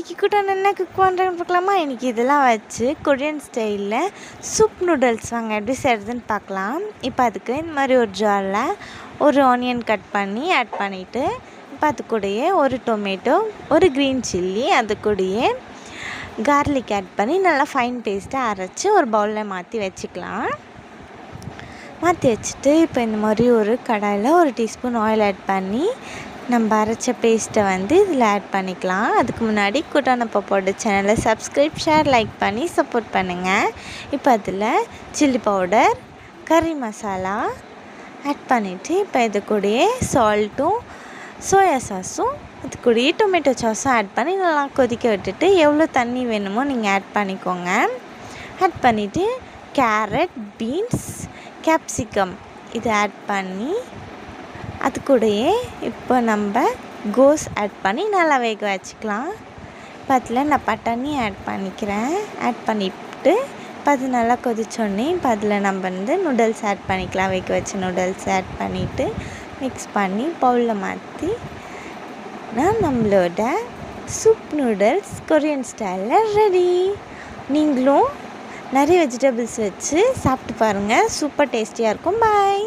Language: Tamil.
இன்றைக்கி கூட நான் என்ன குக் பண்ணுறேன்னு பார்க்கலாமா? இன்றைக்கி இதெல்லாம் வச்சு கொரியன் ஸ்டைலில் சூப் நூடுல்ஸ் வாங்க எப்படி செய்கிறதுன்னு பார்க்கலாம். இப்போ அதுக்கு இந்த மாதிரி ஒரு ஜாரில் ஒரு ஆனியன் கட் பண்ணி ஆட் பண்ணிவிட்டு, இப்போ அது கூடயே ஒரு டொமேட்டோ, ஒரு க்ரீன் சில்லி, அது கூடயே கார்லிக் ஆட் பண்ணி நல்லா ஃபைன் பேஸ்ட்டாக அரைச்சி ஒரு பவுலில் மாற்றி வச்சுக்கலாம். மாற்றி வச்சுட்டு இப்போ இந்த மாதிரி ஒரு கடாயில் ஒரு டீஸ்பூன் ஆயில் ஆட் பண்ணி நம்ம அரைச்ச பேஸ்ட்டை இதில் ஆட் பண்ணிக்கலாம். அதுக்கு முன்னாடி குட்டான பாப்பாவோட சேனலை சப்ஸ்கிரைப், ஷேர், லைக் பண்ணி சப்போர்ட் பண்ணுங்கள். இப்போ அதில் சில்லி பவுடர், கறி மசாலா ஆட் பண்ணிவிட்டு இப்போ இது கூடயே சால்ட்டும் சோயா சாஸும் அது கூடயே டொமேட்டோ சாஸும் ஆட் பண்ணி நல்லா கொதிக்க விட்டுட்டு எவ்வளோ தண்ணி வேணுமோ நீங்கள் ஆட் பண்ணிக்கோங்க. ஆட் பண்ணிவிட்டு கேரட், பீன்ஸ், கேப்சிகம் இது ஆட் பண்ணி அது கூடயே இப்போ நம்ம கோஸ் ஆட் பண்ணி நல்லா வேக வச்சுக்கலாம். இப்போ அதில் நான் பட்டாணி ஆட் பண்ணிக்கிறேன். ஆட் பண்ணிவிட்டு இப்போ அது நல்லா கொதிச்சோடனே இப்போ அதில் நம்ம நூடுல்ஸ் ஆட் பண்ணிக்கலாம். வேக வச்ச நூடுல்ஸ் ஆட் பண்ணிவிட்டு மிக்ஸ் பண்ணி பவுலில் மாற்றி நம்மளோட சூப் நூடுல்ஸ் கொரியன் ஸ்டைலில் ரெடி. நீங்களும் நிறைய வெஜிடபிள்ஸ் வச்சு சாப்பிட்டு பாருங்கள். சூப்பர் டேஸ்டியாக இருக்கும். பாய்.